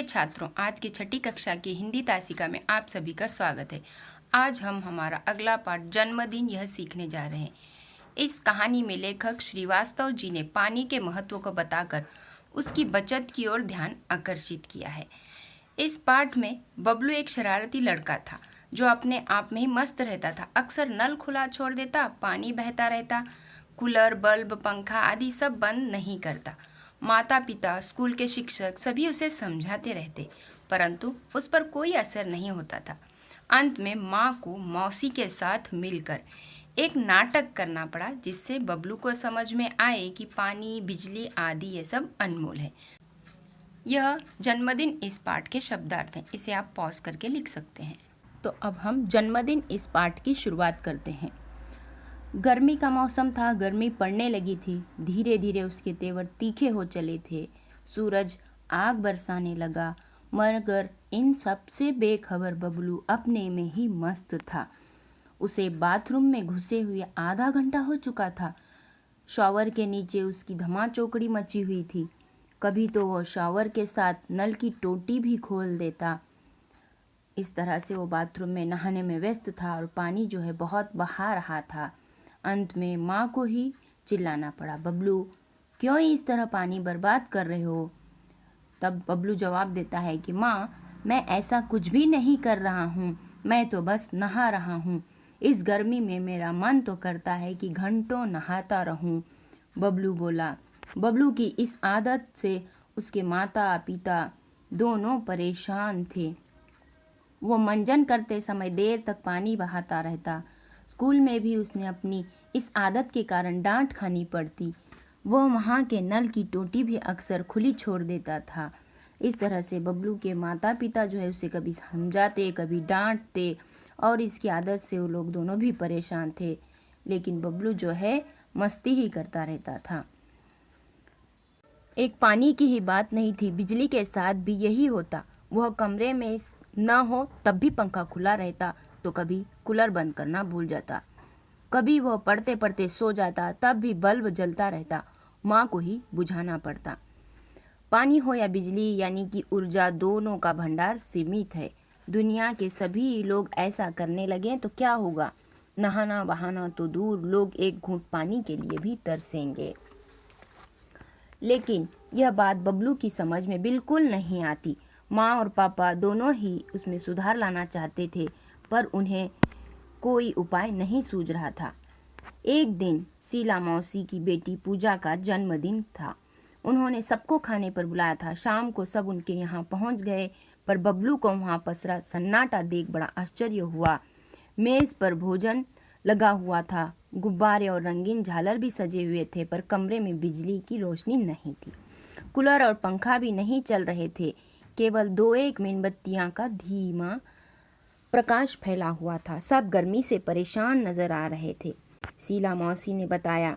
छात्रों, आज की छठी कक्षा की हिंदी तासिका में आप सभी का स्वागत है। आज हम हमारा अगला पाठ जन्मदिन यह सीखने जा रहे हैं। इस कहानी में लेखक श्रीवास्तव जी ने पानी के महत्व को बताकर उसकी बचत की ओर ध्यान आकर्षित किया है। इस पाठ में बबलू एक शरारती लड़का था जो अपने आप में ही मस्त रहता था। अक्सर नल खुला छोड़ देता, पानी बहता रहता, कूलर, बल्ब, पंखा आदि सब बंद नहीं करता। माता पिता, स्कूल के शिक्षक सभी उसे समझाते रहते, परंतु उस पर कोई असर नहीं होता था। अंत में माँ को मौसी के साथ मिलकर एक नाटक करना पड़ा, जिससे बबलू को समझ में आए कि पानी, बिजली आदि ये सब अनमोल है। यह जन्मदिन इस पाठ के शब्दार्थ हैं। इसे आप पॉज करके लिख सकते हैं। तो अब हम जन्मदिन इस पाठ की शुरुआत करते हैं। गर्मी का मौसम था, गर्मी पड़ने लगी थी। धीरे धीरे उसके तेवर तीखे हो चले थे। सूरज आग बरसाने लगा, मगर इन सब से बेखबर बबलू अपने में ही मस्त था। उसे बाथरूम में घुसे हुए आधा घंटा हो चुका था। शॉवर के नीचे उसकी धमाचौकड़ी मची हुई थी। कभी तो वह शॉवर के साथ नल की टोटी भी खोल देता। इस तरह से वो बाथरूम में नहाने में व्यस्त था और पानी जो है बहुत बहा रहा था। अंत में माँ को ही चिल्लाना पड़ा, बबलू क्यों इस तरह पानी बर्बाद कर रहे हो? तब बबलू जवाब देता है कि माँ, मैं ऐसा कुछ भी नहीं कर रहा हूँ, मैं तो बस नहा रहा हूँ। इस गर्मी में मेरा मन तो करता है कि घंटों नहाता रहूँ। बबलू बोला। बबलू की इस आदत से उसके माता पिता दोनों परेशान थे। वो मंजन करते समय देर तक पानी बहाता रहता। स्कूल में भी उसने अपनी इस आदत के कारण डांट खानी पड़ती। वह वहाँ के नल की टोटी भी अक्सर खुली छोड़ देता था। इस तरह से बबलू के माता पिता जो है उसे कभी समझाते, कभी डांटते और इसकी आदत से वो लोग दोनों भी परेशान थे। लेकिन बबलू जो है मस्ती ही करता रहता था। एक पानी की ही बात नहीं थी, बिजली के साथ भी यही होता। वह कमरे में न हो तब भी पंखा खुला रहता, तो कभी कूलर बंद करना भूल जाता। कभी वह पढ़ते पढ़ते सो जाता, तब भी बल्ब जलता रहता, माँ को ही बुझाना पड़ता। पानी हो या बिजली, यानी कि ऊर्जा, दोनों का भंडार सीमित है। दुनिया के सभी लोग ऐसा करने लगे तो क्या होगा? नहाना बहाना तो दूर, लोग एक घूंट पानी के लिए भी तरसेंगे। लेकिन यह बात बबलू की समझ में बिल्कुल नहीं आती। माँ और पापा दोनों ही उसमें सुधार लाना चाहते थे, पर उन्हें कोई उपाय नहीं सूझ रहा था। एक दिन शीला मौसी की बेटी पूजा का जन्मदिन था। उन्होंने सबको खाने पर बुलाया था। शाम को सब उनके यहाँ पहुँच गए, पर बबलू को वहाँ पसरा सन्नाटा देख बड़ा आश्चर्य हुआ। मेज पर भोजन लगा हुआ था, गुब्बारे और रंगीन झालर भी सजे हुए थे, पर कमरे में बिजली की रोशनी नहीं थी। कूलर और पंखा भी नहीं चल रहे थे। केवल 2-1 मोमबत्तियां का धीमा प्रकाश फैला हुआ था। सब गर्मी से परेशान नजर आ रहे थे। शीला मौसी ने बताया,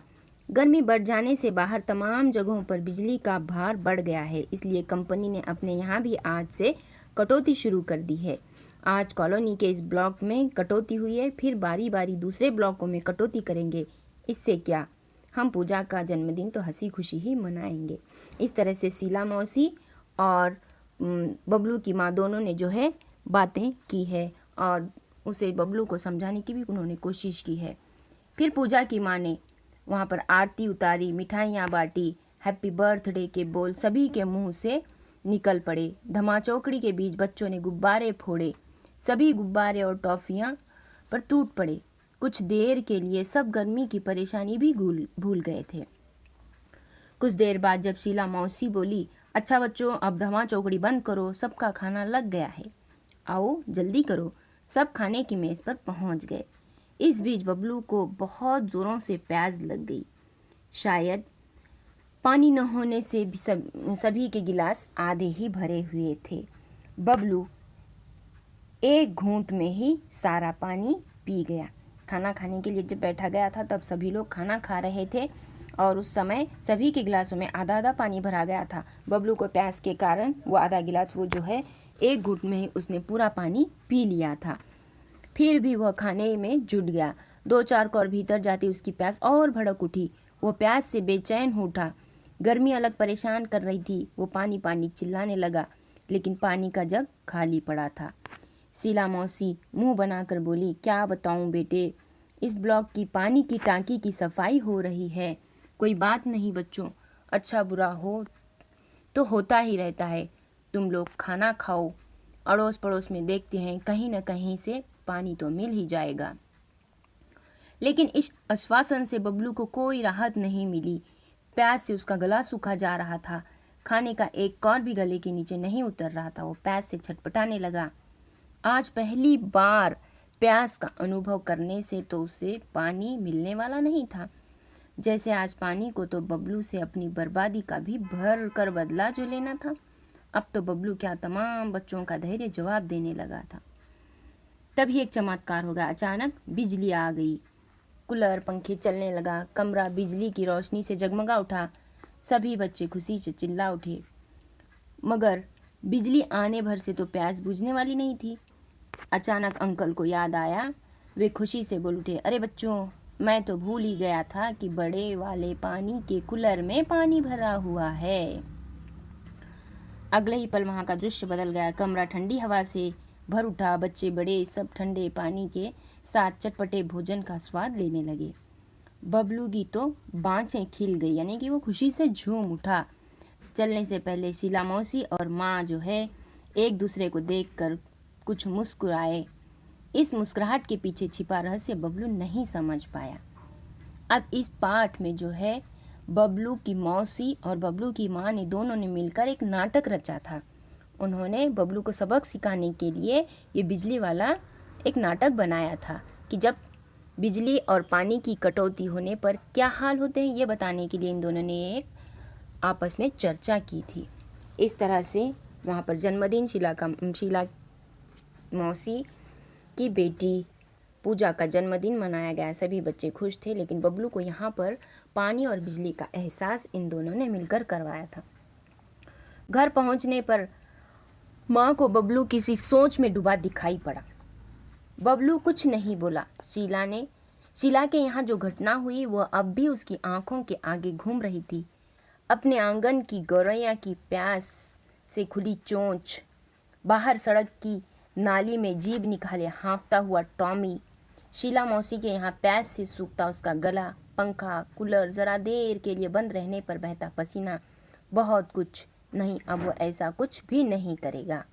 गर्मी बढ़ जाने से बाहर तमाम जगहों पर बिजली का भार बढ़ गया है, इसलिए कंपनी ने अपने यहाँ भी आज से कटौती शुरू कर दी है। आज कॉलोनी के इस ब्लॉक में कटौती हुई है, फिर बारी बारी दूसरे ब्लॉकों में कटौती करेंगे। इससे क्या, हम पूजा का जन्मदिन तो हंसी खुशी ही मनाएंगे। इस तरह से शीला मौसी और बबलू की माँ दोनों ने जो है बातें की है और उसे बबलू को समझाने की भी उन्होंने कोशिश की है। फिर पूजा की माँ ने वहाँ पर आरती उतारी, मिठाइयाँ बांटी, हैप्पी बर्थडे के बोल सभी के मुंह से निकल पड़े। धमाचौकड़ी के बीच बच्चों ने गुब्बारे फोड़े। सभी गुब्बारे और टॉफियाँ पर टूट पड़े। कुछ देर के लिए सब गर्मी की परेशानी भी भूल गए थे। कुछ देर बाद जब शीला मौसी बोली, अच्छा बच्चों, अब धमाचौकड़ी बंद करो, सबका खाना लग गया है, आओ जल्दी करो। सब खाने की मेज पर पहुंच गए। इस बीच बबलू को बहुत जोरों से प्यास लग गई। शायद पानी न होने से भी सभी के गिलास आधे ही भरे हुए थे। बबलू एक घूंट में ही सारा पानी पी गया। खाना खाने के लिए जब बैठा गया था तब सभी लोग खाना खा रहे थे और उस समय सभी के गिलासों में आधा आधा पानी भरा गया था। बबलू को प्यास के कारण वो आधा गिलास वो जो है एक घूंट में ही उसने पूरा पानी पी लिया था। फिर भी वह खाने में जुट गया। 2-4 कौर भीतर जाती उसकी प्यास और भड़क उठी। वो प्यास से बेचैन हो उठा। गर्मी अलग परेशान कर रही थी। वो पानी पानी चिल्लाने लगा। लेकिन पानी का जग खाली पड़ा था। शीला मौसी मुंह बनाकर बोली, क्या बताऊं बेटे, इस ब्लॉक की पानी की टांकी की सफाई हो रही है। कोई बात नहीं बच्चों, अच्छा बुरा हो तो होता ही रहता है। तुम लोग खाना खाओ, अड़ोस पड़ोस में देखते हैं कहीं न कहीं से पानी तो मिल ही जाएगा। लेकिन इस आश्वासन से बबलू को कोई राहत नहीं मिली। प्यास से उसका गला सूखा जा रहा था। खाने का एक कौर भी गले के नीचे नहीं उतर रहा था। वो प्यास से छटपटाने लगा। आज पहली बार प्यास का अनुभव करने से तो उसे पानी मिलने वाला नहीं था। जैसे आज पानी को तो बबलू से अपनी बर्बादी का भी भर कर बदला जो लेना था। अब तो बबलू क्या तमाम बच्चों का धैर्य जवाब देने लगा था। तभी एक चमत्कार हो गया। अचानक बिजली आ गई। कूलर पंखे चलने लगा। कमरा बिजली की रोशनी से जगमगा उठा। सभी बच्चे खुशी से चिल्ला उठे। मगर बिजली आने भर से तो प्यास बुझने वाली नहीं थी। अचानक अंकल को याद आया। वे खुशी से बोल उठे, अरे बच्चों, मैं तो भूल ही गया था कि बड़े वाले पानी के कूलर में पानी भरा हुआ है। अगले ही पल वहाँ का दृश्य बदल गया। कमरा ठंडी हवा से भर उठा। बच्चे बड़े सब ठंडे पानी के साथ चटपटे भोजन का स्वाद लेने लगे। बबलू की तो बाँछें खिल गई, यानी कि वो खुशी से झूम उठा। चलने से पहले शीला मौसी और माँ जो है एक दूसरे को देखकर कुछ मुस्कुराए। इस मुस्कुराहट के पीछे छिपा रहस्य बबलू नहीं समझ पाया। अब इस पाठ में जो है बबलू की मौसी और बबलू की माँ ने दोनों ने मिलकर एक नाटक रचा था। उन्होंने बबलू को सबक सिखाने के लिए ये बिजली वाला एक नाटक बनाया था कि जब बिजली और पानी की कटौती होने पर क्या हाल होते हैं, ये बताने के लिए इन दोनों ने एक आपस में चर्चा की थी। इस तरह से वहाँ पर जन्मदिन शीला मौसी की बेटी पूजा का जन्मदिन मनाया गया। सभी बच्चे खुश थे, लेकिन बबलू को यहाँ पर पानी और बिजली का एहसास इन दोनों ने मिलकर करवाया था। घर पहुँचने पर माँ को बबलू किसी सोच में डूबा दिखाई पड़ा। बबलू कुछ नहीं बोला। शीला के यहाँ जो घटना हुई वह अब भी उसकी आंखों के आगे घूम रही थी। अपने आंगन की गौरैया की प्यास से खुली चोंच, बाहर सड़क की नाली में जीभ निकाले हाँफता हुआ टॉमी, शीला मौसी के यहाँ प्यास से सूखता उसका गला, पंखा, कूलर, ज़रा देर के लिए बंद रहने पर बहता पसीना, बहुत कुछ नहीं, अब वो ऐसा कुछ भी नहीं करेगा।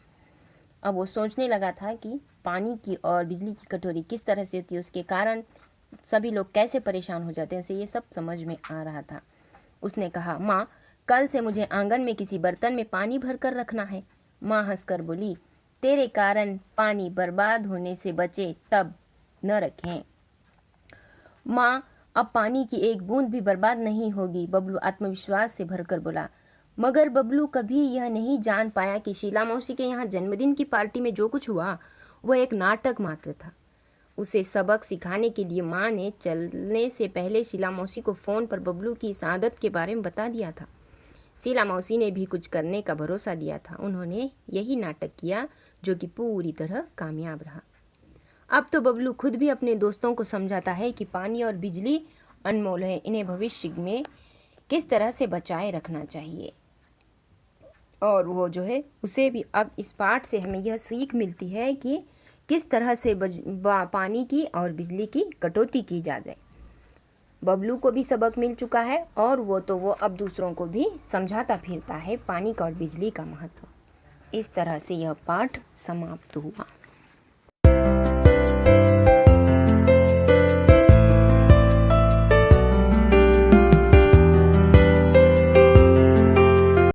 अब वो सोचने लगा था कि पानी की और बिजली की कटोरी किस तरह से होती है, उसके कारण सभी लोग कैसे परेशान हो जाते हैं, उसे ये सब समझ में आ रहा था। उसने कहा, माँ, कल से मुझे आंगन में किसी बर्तन में पानी भर कर रखना है। माँ हंसकर बोली, तेरे कारण पानी बर्बाद होने से बचे तब न रखें। माँ, अब पानी की एक बूंद भी बर्बाद नहीं होगी, बबलू आत्मविश्वास से भरकर बोला। मगर बबलू कभी यह नहीं जान पाया कि शीला मौसी के यहाँ जन्मदिन की पार्टी में जो कुछ हुआ वह एक नाटक मात्र था। उसे सबक सिखाने के लिए माँ ने चलने से पहले शीला मौसी को फ़ोन पर बबलू की इस आदत के बारे में बता दिया था। शीला मौसी ने भी कुछ करने का भरोसा दिया था। उन्होंने यही नाटक किया जो कि पूरी तरह कामयाब रहा। अब तो बबलू खुद भी अपने दोस्तों को समझाता है कि पानी और बिजली अनमोल है, इन्हें भविष्य में किस तरह से बचाए रखना चाहिए। और वो जो है उसे भी अब इस पाठ से हमें यह सीख मिलती है कि किस तरह से पानी की और बिजली की कटौती की जा जाए। बबलू को भी सबक मिल चुका है और वो अब दूसरों को भी समझाता फिरता है पानी का और बिजली का महत्व। इस तरह से यह पाठ समाप्त हुआ।